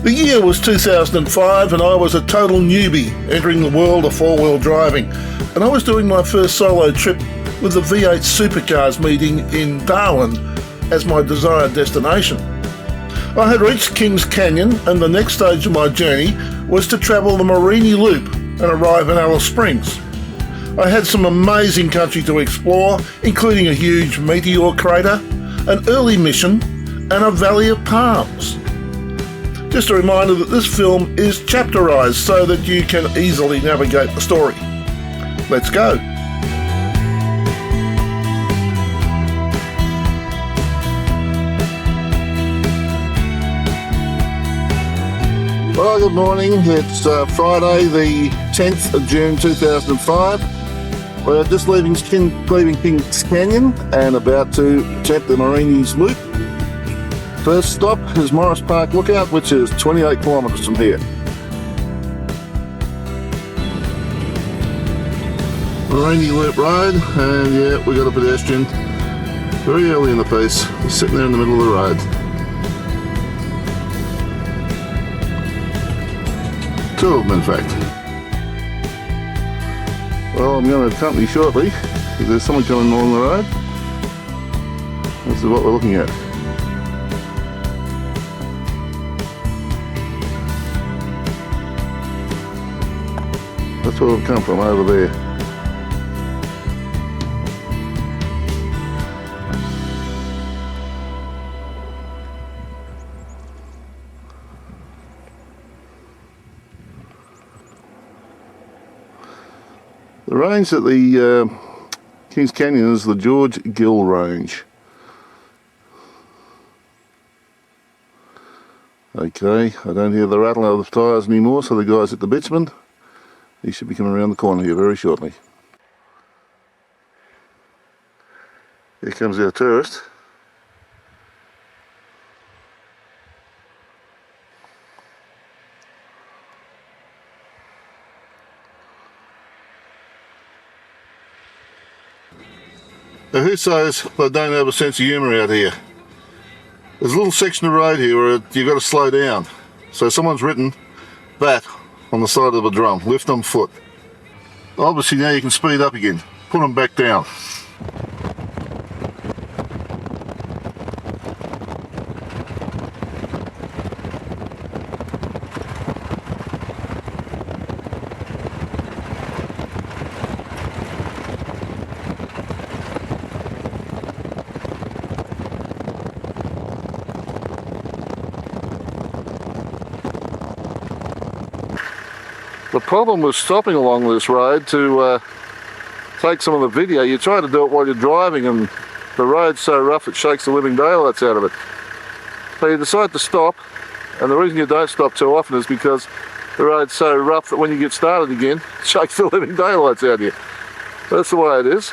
The year was 2005 and I was a total newbie entering the world of four-wheel driving, and I was doing my first solo trip with the V8 Supercars meeting in Darwin as my desired destination. I had reached Kings Canyon, and the next stage of my journey was to travel the Mereenie Loop and arrive in Alice Springs. I had some amazing country to explore, including a huge meteor crater, an early mission, and a valley of palms. Just a reminder that this film is chapterized so that you can easily navigate the story. Let's go. Well, good morning. It's Friday the 10th of June 2005. We're just leaving Kings Canyon and about to attempt the Mereenie's Loop. First stop is Morris Park Lookout, which is 28 kilometres from here. Mereenie Loop Road, and yeah, we got a pedestrian very early in the piece. He's sitting there in the middle of the road. Two of them, in fact. Well, I'm going to accompany shortly because there's someone coming along the road. This is what we're looking at. That's where we've come from, over there. The range at the Kings Canyon is the George Gill Range. Okay, I don't hear the rattle of the tyres anymore, so the guy's at the bitumen. He should be coming around the corner here very shortly. Here comes our tourist. Now, who says they don't have a sense of humour out here? There's a little section of road here where you've got to slow down. So someone's written that on the side of the drum, lift on foot. Obviously now you can speed up again, put them back down. The problem with stopping along this road to take some of the video, you try to do it while you're driving and the road's so rough it shakes the living daylights out of it. So you decide to stop, and the reason you don't stop too often is because the road's so rough that when you get started again, it shakes the living daylights out of you. That's the way it is.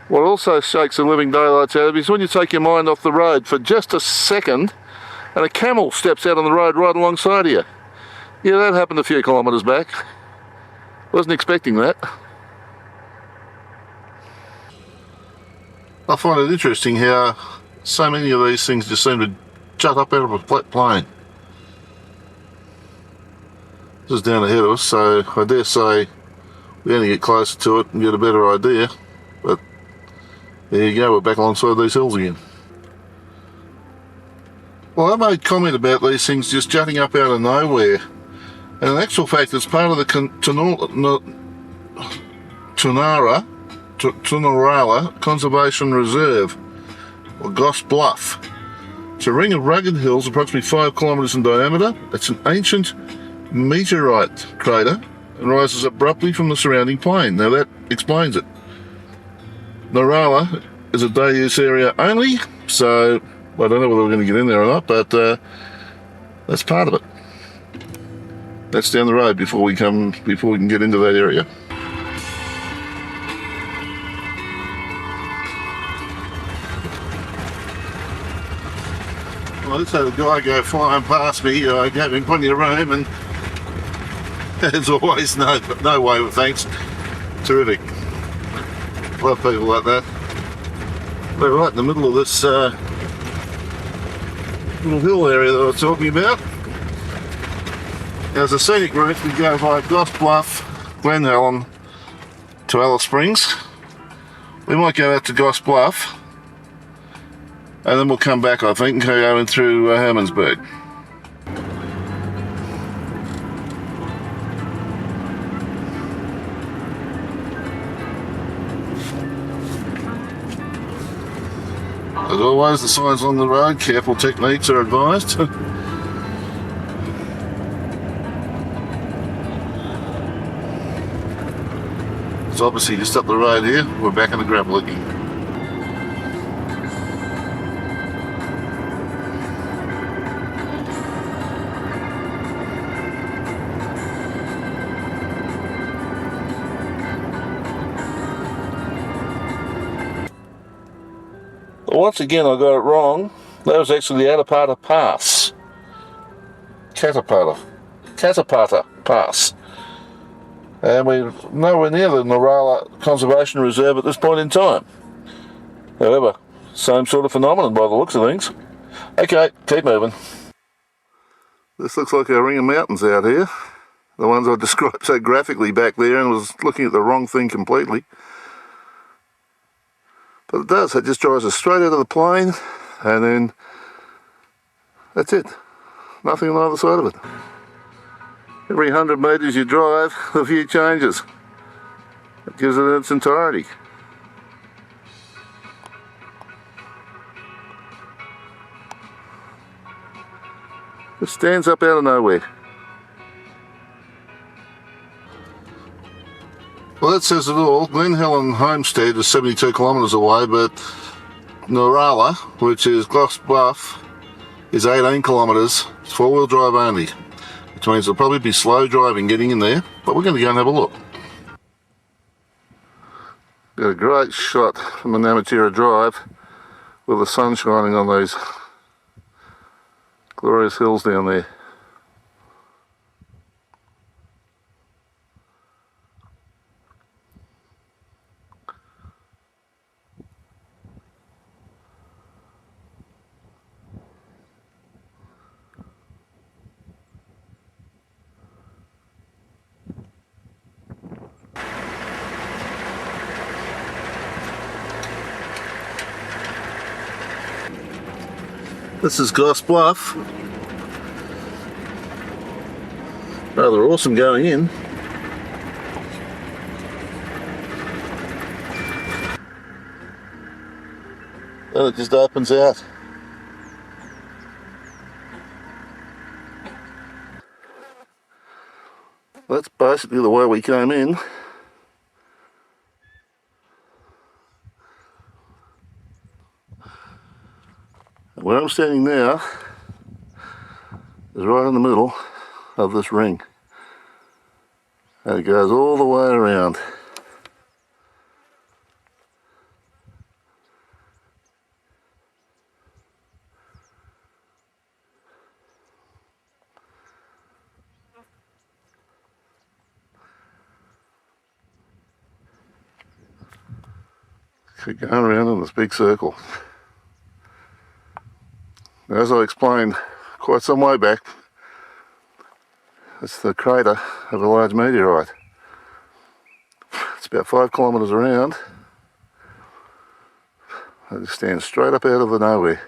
What also shakes the living daylights out of you is when you take your mind off the road for just a second and a camel steps out on the road right alongside of you. Yeah, that happened a few kilometres back. Wasn't expecting that. I find it interesting how so many of these things just seem to jut up out of a flat plain. This is down ahead of us, so I dare say we only get closer to it and get a better idea. But there you go, we're back alongside these hills again. Well, I made comment about these things just jutting up out of nowhere. And in actual fact, it's part of the Tunarala Conservation Reserve, or Gosse Bluff. It's a ring of rugged hills approximately 5 kilometres in diameter. It's an ancient meteorite crater and rises abruptly from the surrounding plain. Now that explains it. Narala is a day use area only, so I don't know whether we're going to get in there or not, but that's part of it. That's down the road before we can get into that area. Well, let's have a guy go flying past me. I gave him plenty of room, and as always, no way with thanks. Terrific. Love people like that. We're right in the middle of this little hill area that I was talking about. As a scenic route, we go by Gosse Bluff, Glen Helen to Alice Springs. We might go out to Gosse Bluff and then we'll come back, I think, and go in through Hermannsburg. As always, the signs on the road, careful techniques are advised. It's obviously just up the road here, we're back in the gravel again. Once again I got it wrong. That was actually the Katapata Pass. Katapata Pass. And we're nowhere near the Narala Conservation Reserve at this point in time. However, same sort of phenomenon by the looks of things. Okay, keep moving. This looks like our ring of mountains out here. The ones I described so graphically back there and was looking at the wrong thing completely. But it does, it just drives us straight out of the plain and then that's it. Nothing on either side of it. Every 100 metres you drive, a view changes. It gives it its entirety. It stands up out of nowhere. Well, that says it all. Glen Helen Homestead is 72 kilometres away, but Narala, which is Gosse Bluff, is 18 kilometres. It's four-wheel drive only, which means it'll probably be slow driving getting in there, but we're going to go and have a look. Got a great shot from the Namatjira Drive with the sun shining on those glorious hills down there. This is Gosse Bluff. Rather awesome going in. Then it just opens out. That's basically the way we came in. Where I'm standing now is right in the middle of this ring, and it goes all the way around. Keep going around in this big circle. As I explained quite some way back, it's the crater of a large meteorite. It's about 5 kilometres around. It stands straight up out of the nowhere.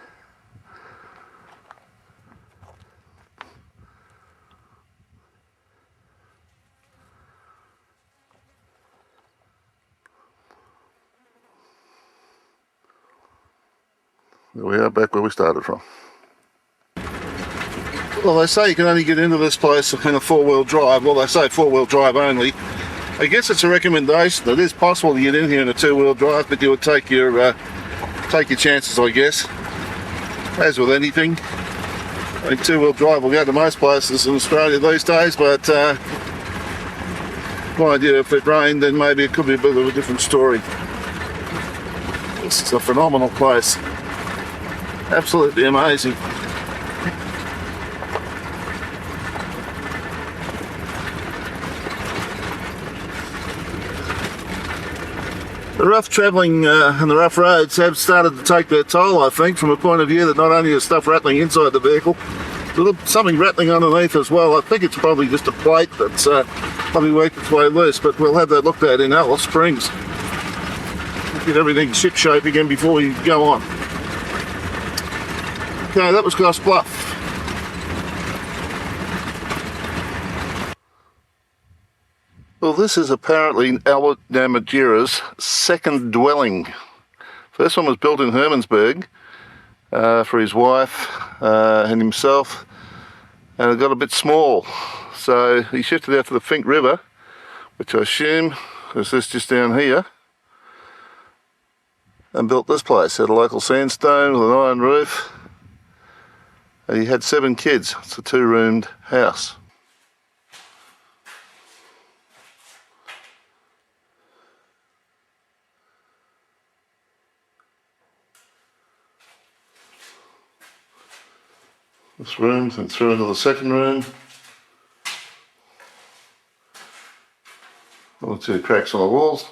There we are, back where we started from. Well, they say you can only get into this place in a four-wheel drive. Well, they say four-wheel drive only. I guess it's a recommendation. It is possible to get in here in a two-wheel drive, but you would take your chances, I guess. As with anything, I think two-wheel drive will go to most places in Australia these days, but no idea if it rained, then maybe it could be a bit of a different story. This is a phenomenal place. Absolutely amazing. The rough travelling and the rough roads have started to take their toll, I think, from a point of view that not only is stuff rattling inside the vehicle, there's something rattling underneath as well. I think it's probably just a plate that's probably worked its way loose, but we'll have that looked at in Alice Springs. Get everything ship-shape again before we go on. Okay, that was Gosse Bluff. Well, this is apparently Albert Namatjira's second dwelling. First one was built in Hermannsburg for his wife and himself, and it got a bit small. So he shifted out to the Finke River, which I assume is this just down here, and built this place. Had a local sandstone with an iron roof, and he had 7 kids. It's a 2-roomed house. This room, then through into the second room. One or 2 cracks on the walls.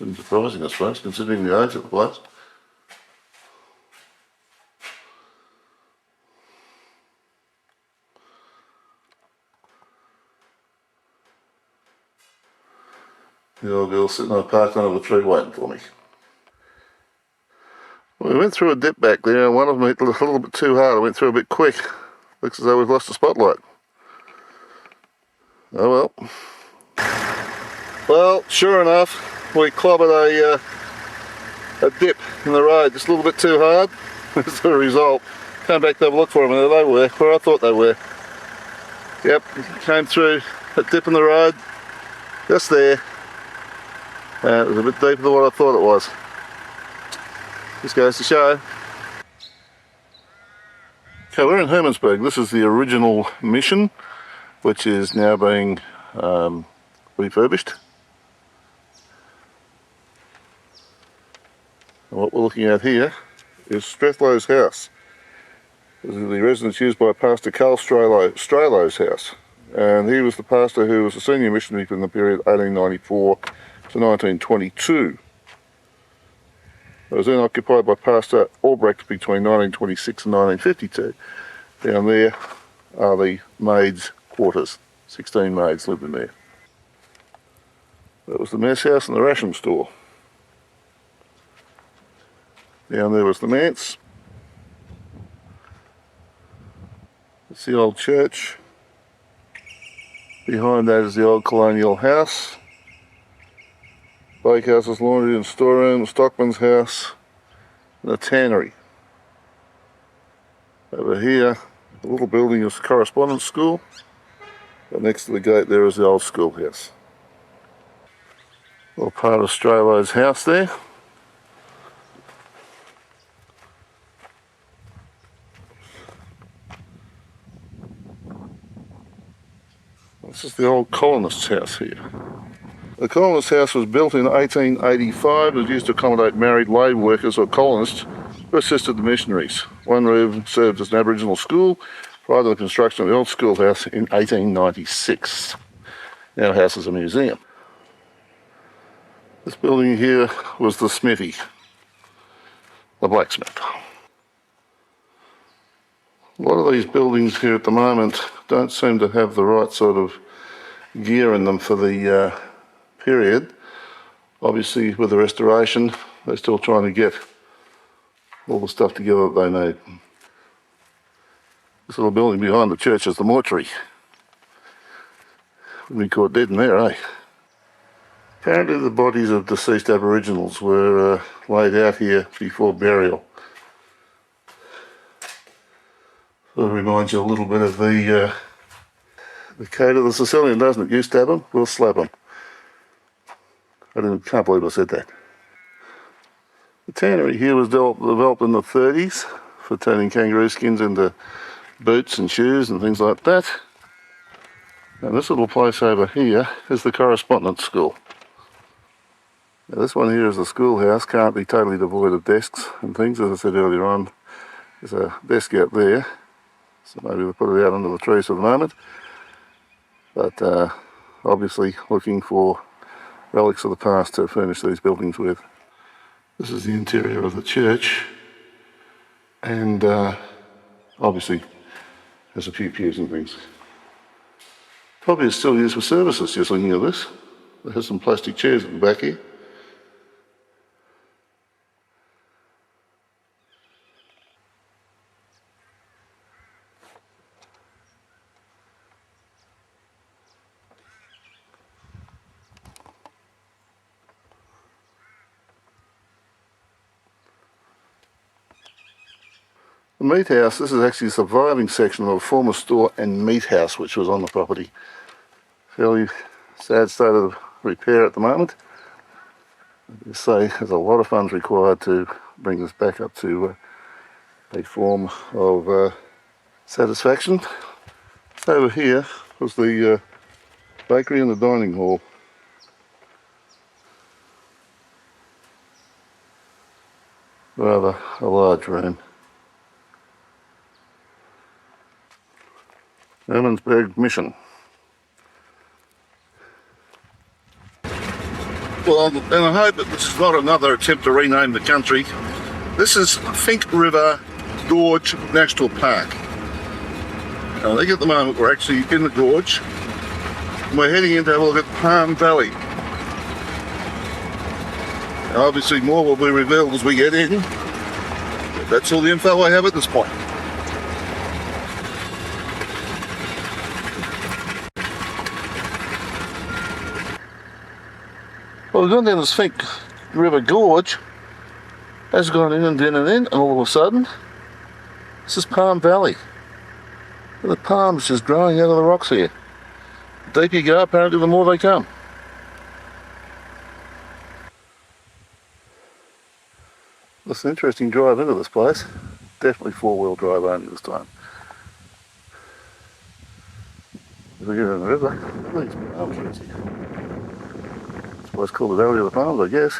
Isn't surprising, I suppose, considering the age of the place. The old girl sitting on a park under the tree waiting for me. We went through a dip back there, and one of them hit a little bit too hard. I went through a bit quick. Looks as though we've lost the spotlight. Oh well. Well, sure enough, we clobbered a dip in the road, just a little bit too hard. As a result, came back to have a look for them, and there they were, where I thought they were. Yep, came through a dip in the road, just there. It was a bit deeper than what I thought it was. Just goes to show. Okay, we're in Hermannsburg. This is the original mission, which is now being refurbished. And what we're looking at here is Strethlow's house. This is the residence used by Pastor Carl Strelow's house. And he was the pastor who was a senior missionary from the period 1894 to 1922. It was then occupied by Pastor Albrecht between 1926 and 1952. Down there are the maids' quarters. 16 maids lived in there. That was the mess house and the ration store. Down there was the manse. That's the old church. Behind that is the old colonial house. Bakehouse's laundry and storeroom, the stockman's house, and a tannery. Over here, a little building is the correspondence school, and next to the gate there is the old schoolhouse. Well, part of Strelow's house there. This is the old colonist's house here. The colonist's house was built in 1885. It was used to accommodate married labour workers or colonists who assisted the missionaries. One room served as an Aboriginal school prior to the construction of the old schoolhouse in 1896. Now houses a museum. This building here was the smithy, the blacksmith. A lot of these buildings here at the moment don't seem to have the right sort of gear in them for the period. Obviously with the restoration they're still trying to get all the stuff together that they need. This little building behind the church is the mortuary. We caught dead in there, eh? Apparently the bodies of deceased Aboriginals were laid out here before burial. So it reminds you a little bit of the code of the Sicilian, doesn't it? You stab them, we'll slap them. Can't believe I said that. The tannery here was developed in the 30s for turning kangaroo skins into boots and shoes and things like that. And this little place over here is the correspondence school. Now this one here is the schoolhouse, can't be totally devoid of desks and things. As I said earlier on, there's a desk out there, so maybe we'll put it out under the trees for the moment. But obviously looking for relics of the past to furnish these buildings with. This is the interior of the church, and obviously there's a few pews and things. Probably it's still used for services, just looking at this. It has some plastic chairs at the back here. The meat house, this is actually a surviving section of a former store and meat house which was on the property. Fairly sad state of repair at the moment. As I say, there's a lot of funds required to bring this back up to a form of satisfaction. So over here was the bakery and the dining hall. Rather a large room. Hermannsburg Mission. Well, and I hope that this is not another attempt to rename the country. This is Finke Gorge National Park. Now, I think at the moment we're actually in the gorge, and we're heading in to have a look at Palm Valley. Now, obviously more will be revealed as we get in. That's all the info I have at this point. Well, we've gone down this Finke River Gorge, has gone in and in and in, and all of a sudden, this is Palm Valley. The palms just growing out of the rocks here. The deeper you go, apparently the more they come. It's an interesting drive into this place. Definitely four-wheel drive only this time. As we get in the river, these palm trees here. That's why it's called the Valley of the Palms, I guess.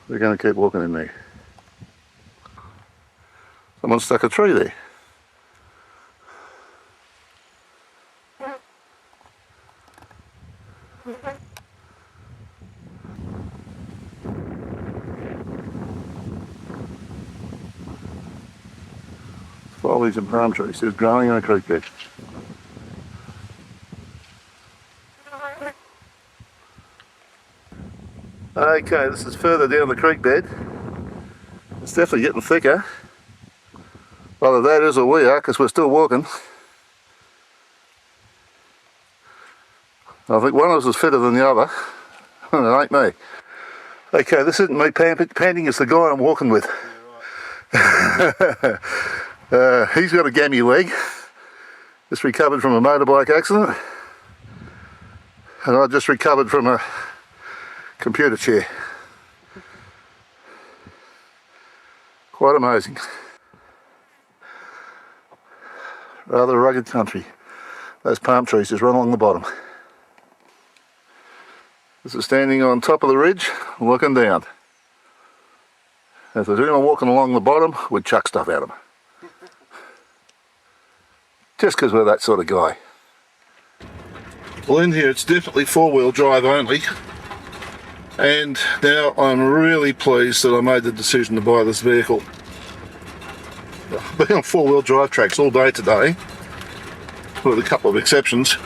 We're going to keep walking in there. Someone stuck a tree there. Foliage and palm trees just growing in a creek bed. Okay, this is further down the creek bed. It's definitely getting thicker. Either that is or we are, because we're still walking. I think one of us is fitter than the other. It ain't me. Okay, this isn't me panting, it's the guy I'm walking with. He's got a gammy leg. Just recovered from a motorbike accident. And I just recovered from a computer chair. Quite amazing. Rather rugged country. Those palm trees just run along the bottom. This is standing on top of the ridge, looking down. If there's anyone walking along the bottom, we'd chuck stuff at them. Just because we're that sort of guy. Well, in here it's definitely four-wheel drive only. And now I'm really pleased that I made the decision to buy this vehicle. I've been on four-wheel drive tracks all day today, with a couple of exceptions,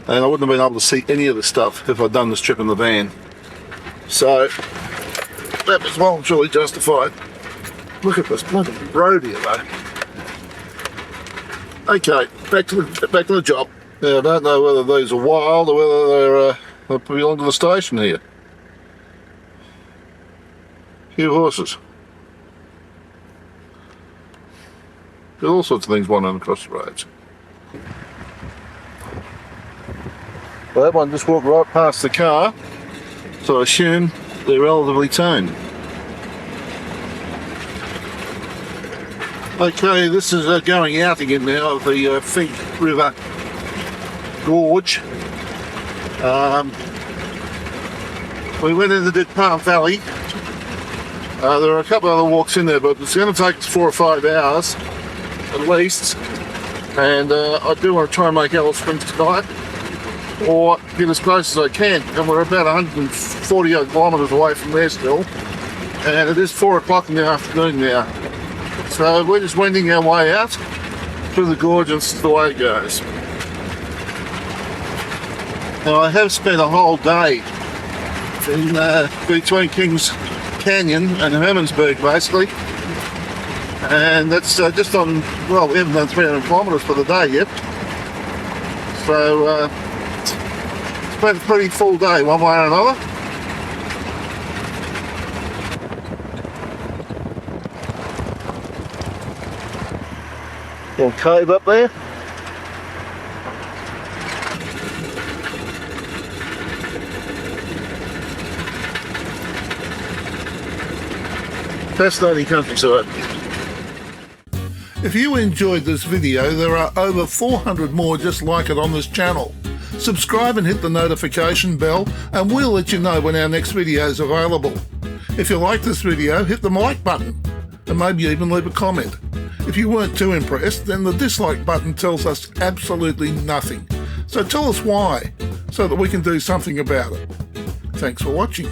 and I wouldn't have been able to see any of the stuff if I'd done this trip in the van. So that was well and truly justified. Look at this bloody road here though. Okay, back to the job. Now I don't know whether these are wild or whether they belong to the station here. Few horses. There's all sorts of things wandering across the roads. Well, that one just walked right past the car, so I assume they're relatively tame. Okay, this is going out again now of the Finke River Gorge. We went in and did Palm Valley. There are a couple other walks in there, but it's going to take us 4 or 5 hours at least. And I do want to try and make Alice Springs tonight. or get as close as I can. And we're about 140 odd kilometres away from there still, and it is 4 o'clock in the afternoon now. So we're just wending our way out through the gorge, and this is the way it goes. Now I have spent a whole day in between Kings Canyon and Hermannsburg basically, and that's just on, well, we haven't done 300 kilometres for the day yet, so it's been a pretty full day one way or another. Little cave up there. Fascinating countryside. If you enjoyed this video, there are over 400 more just like it on this channel. Subscribe and hit the notification bell, and we'll let you know when our next video is available. If you like this video, hit the like button, and maybe even leave a comment. If you weren't too impressed, then the dislike button tells us absolutely nothing. So tell us why, so that we can do something about it. Thanks for watching.